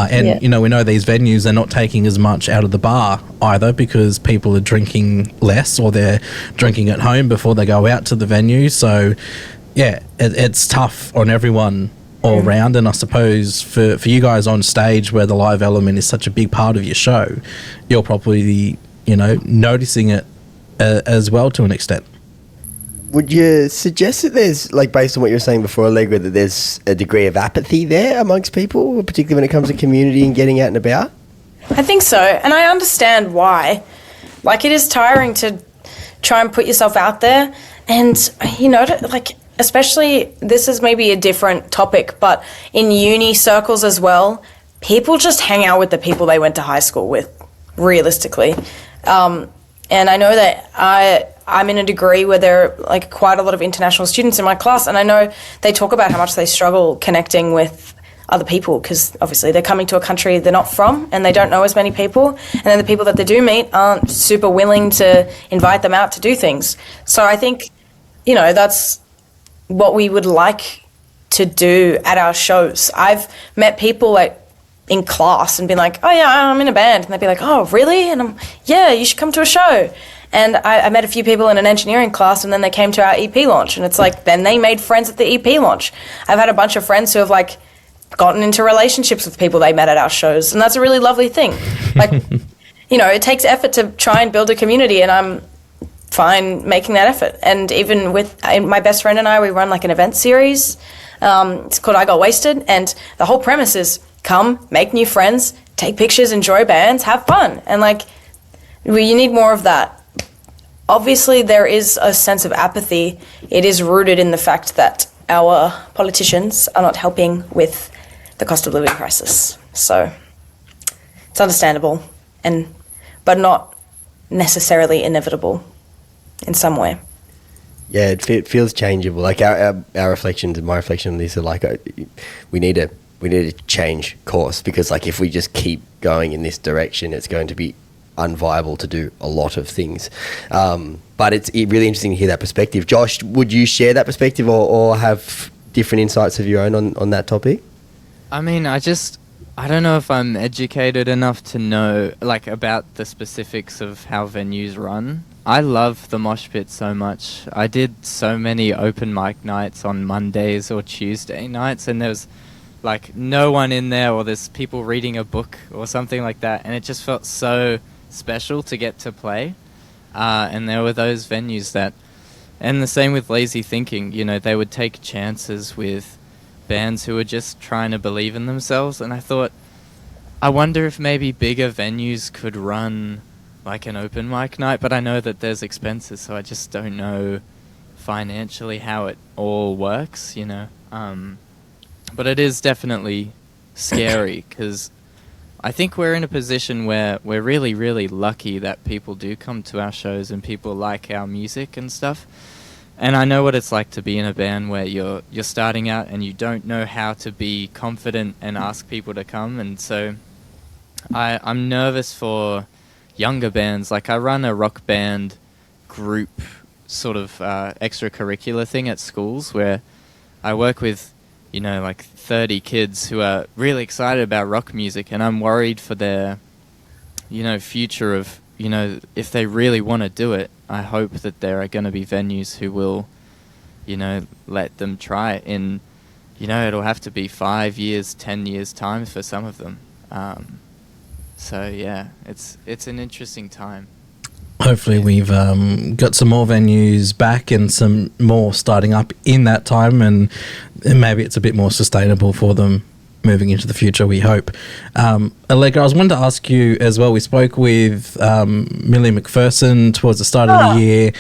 You know, we know these venues, they're not taking as much out of the bar either, because people are drinking less, or they're drinking at home before they go out to the venue. So yeah, it's tough on everyone all round. And I suppose for you guys on stage, where the live element is such a big part of your show, you're probably, you know, noticing it as well to an extent. Would you suggest that there's, like, based on what you were saying before, Allegra, that there's a degree of apathy there amongst people, particularly when it comes to community and getting out and about? I think so, and I understand why. Like, it is tiring to try and put yourself out there, and, you know, like, especially, this is maybe a different topic, but in uni circles as well, people just hang out with the people they went to high school with, realistically. And I know that I'm in a degree where there are, like, quite a lot of international students in my class, and I know they talk about how much they struggle connecting with other people, because obviously they're coming to a country they're not from and they don't know as many people, and then the people that they do meet aren't super willing to invite them out to do things. So I think, you know, that's what we would like to do at our shows. I've met people, like, in class and been like, oh yeah, I'm in a band, and they'd be like, oh really? And I'm, yeah, you should come to a show. And I met a few people in an engineering class, and then they came to our EP launch, and it's like, then they made friends at the EP launch. I've had a bunch of friends who have, like, gotten into relationships with people they met at our shows, and that's a really lovely thing. Like, you know, it takes effort to try and build a community, and I'm fine making that effort. And even with my best friend and I, we run, like, an event series. It's called I Got Wasted, and the whole premise is come, make new friends, take pictures, enjoy bands, have fun. And, like, you need more of that. Obviously, there is a sense of apathy. It is rooted in the fact that our politicians are not helping with the cost of living crisis. So it's understandable, but not necessarily inevitable in some way. Yeah, it feels changeable. Like our reflections and my reflection on this are like, we need to change course, because, like, if we just keep going in this direction, it's going to be unviable to do a lot of things. But it's really interesting to hear that perspective. Josh, would you share that perspective or have different insights of your own on that topic? I mean, I don't know if I'm educated enough to know, like, about the specifics of how venues run. I love the mosh pit so much. I did so many open mic nights on Mondays or Tuesday nights, and there's, like, no one in there, or there's people reading a book or something like that, and it just felt so special to get to play. And there were those venues that, and the same with Lazy Thinking, you know, they would take chances with bands who were just trying to believe in themselves, and I thought, I wonder if maybe bigger venues could run, like, an open mic night, but I know that there's expenses, so I just don't know financially how it all works, you know. But it is definitely scary, because I think we're in a position where we're really, really lucky that people do come to our shows and people like our music and stuff. And I know what it's like to be in a band where you're starting out and you don't know how to be confident and ask people to come. And so I'm nervous for younger bands. Like, I run a rock band group sort of extracurricular thing at schools where I work with, you know, like 30 kids who are really excited about rock music, and I'm worried for their, you know, future of, you know, if they really want to do it. I hope that there are going to be venues who will, you know, let them try it in, you know, it'll have to be 5 years, 10 years time for some of them. So yeah, it's an interesting time. Hopefully we've got some more venues back and some more starting up in that time, and maybe it's a bit more sustainable for them moving into the future, we hope. Allegra, I was wanting to ask you as well, we spoke with Millie McPherson towards the start of the year,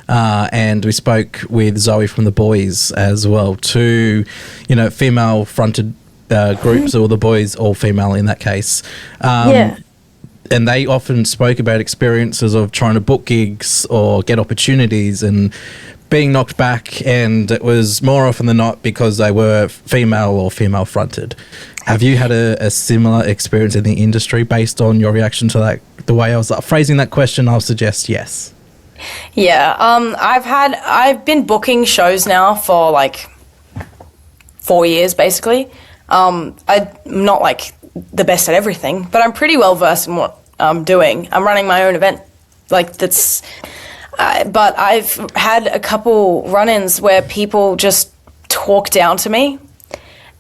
and we spoke with Zoe from The Boys as well, two, you know, female-fronted groups, or the Boys all female in that case. And they often spoke about experiences of trying to book gigs or get opportunities and being knocked back, and it was more often than not because they were female or female-fronted. Have you had a similar experience in the industry based on your reaction to that? The way I was phrasing that question, I'll suggest yes. Yeah, I've been booking shows now for like 4 years, basically. I'm not like the best at everything, but I'm pretty well versed in what I'm doing. I'm running my own event, like that's. But I've had a couple run-ins where people just talk down to me,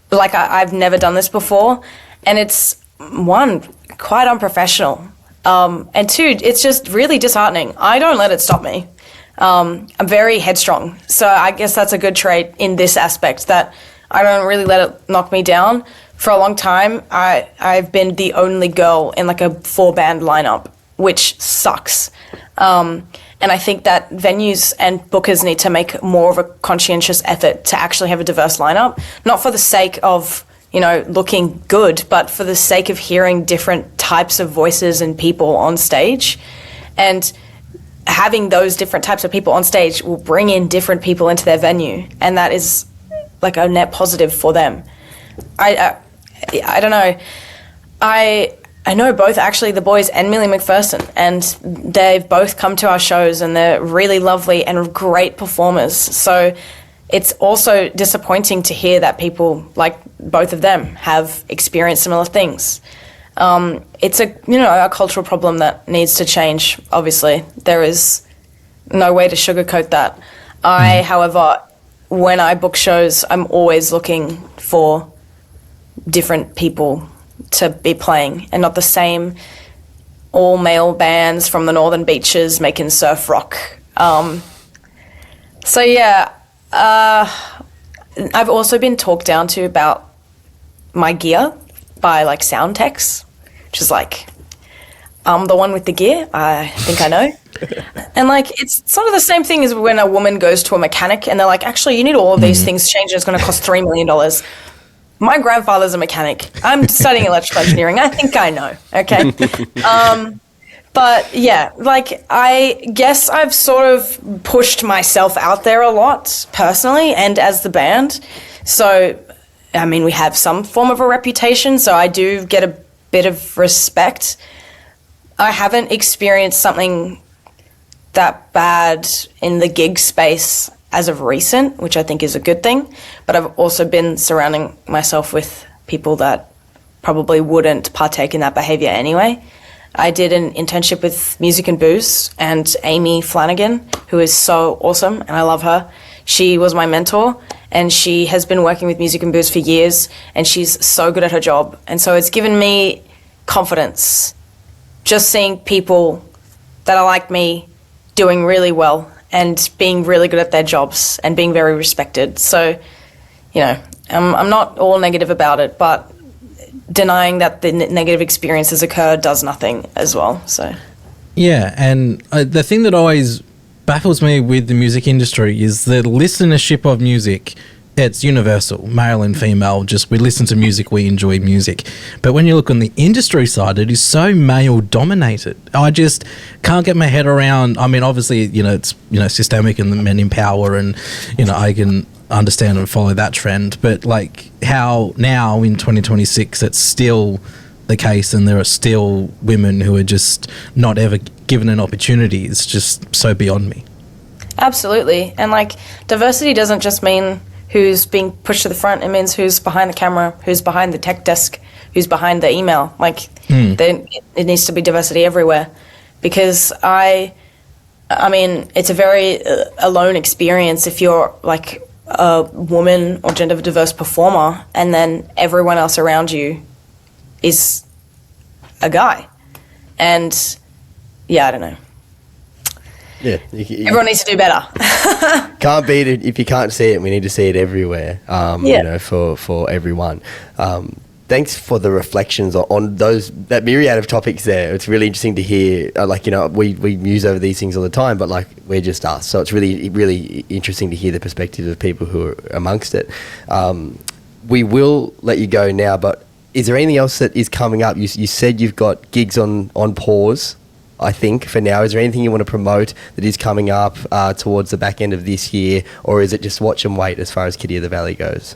like I've never done this before, and it's, one, quite unprofessional, and two, it's just really disheartening. I don't let it stop me. I'm very headstrong, so I guess that's a good trait in this aspect, that I don't really let it knock me down. For a long time, I've been the only girl in like a 4-band lineup, which sucks. And I think that venues and bookers need to make more of a conscientious effort to actually have a diverse lineup, not for the sake of, you know, looking good, but for the sake of hearing different types of voices and people on stage. And having those different types of people on stage will bring in different people into their venue, and that is like a net positive for them. I don't know. I know both, actually, the Boys and Millie McPherson, and they've both come to our shows, and they're really lovely and great performers. So it's also disappointing to hear that people like both of them have experienced similar things. It's a cultural problem that needs to change. Obviously, there is no way to sugarcoat that. However, when I book shows, I'm always looking for different people to be playing, and not the same all-male bands from the northern beaches making surf rock. So yeah, I've also been talked down to about my gear by like sound techs, which is like, I'm the one with the gear, I think I know. And like, it's sort of the same thing as when a woman goes to a mechanic and they're like, actually, you need all of these things changed, and it's going to cost $3 million. My grandfather's a mechanic. I'm studying electrical engineering. I think I know, okay? But yeah, like, I guess I've sort of pushed myself out there a lot personally and as the band. So, I mean, we have some form of a reputation, so I do get a bit of respect. I haven't experienced something that bad in the gig space as of recent, which I think is a good thing, but I've also been surrounding myself with people that probably wouldn't partake in that behavior anyway. I did an internship with Music and Booze, and Amy Flanagan, who is so awesome, and I love her. She was my mentor, and she has been working with Music and Booze for years, and she's so good at her job. And so it's given me confidence just seeing people that are like me doing really well and being really good at their jobs and being very respected. So, you know, I'm not all negative about it, but denying that the negative experiences occur does nothing as well. So, yeah, and the thing that always baffles me with the music industry is the listenership of music it's universal, male and female. Just we listen to music, we enjoy music. But when you look on the industry side, it is so male dominated. I just can't get my head around. I mean, obviously, it's systemic and the men in power, and I can understand and follow that trend. But like how now in 2026, it's still the case, and there are still women who are just not ever given an opportunity. It's just so beyond me. Absolutely. And like diversity doesn't just mean who's being pushed to the front. It means who's behind the camera, who's behind the tech desk, who's behind the email. Like it needs to be diversity everywhere, because I mean, it's a very alone experience if you're like a woman or gender diverse performer and then everyone else around you is a guy. And yeah, I don't know. Yeah, everyone needs to do better. Can't beat it if you can't see it. We need to see it everywhere. For everyone. Thanks for the reflections on that myriad of topics there. It's really interesting to hear. We muse over these things all the time, but like we're just us. So it's really, really interesting to hear the perspectives of people who are amongst it. We will let you go now, but is there anything else that is coming up? You said you've got gigs on pause, I think, for now. Is there anything you want to promote that is coming up towards the back end of this year, or is it just watch and wait as far as Kitty of the Valley goes?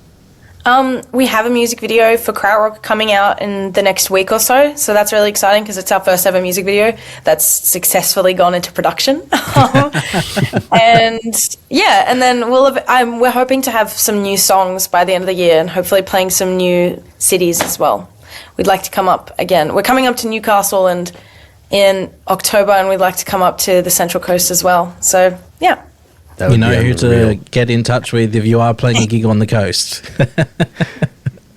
We have a music video for Krautrock coming out in the next week or so that's really exciting because it's our first ever music video that's successfully gone into production. And then we're hoping to have some new songs by the end of the year and hopefully playing some new cities as well. We'd like to come up again. We're coming up to Newcastle and in October, and we'd like to come up to the Central Coast as well. So, yeah. You know who to get in touch with if you are playing a gig on the coast.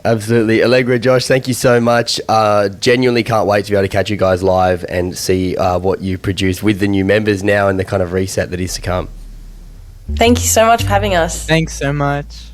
Absolutely. Allegra, Josh, thank you so much. Genuinely can't wait to be able to catch you guys live and see what you produce with the new members now and the kind of reset that is to come. Thank you so much for having us. Thanks so much.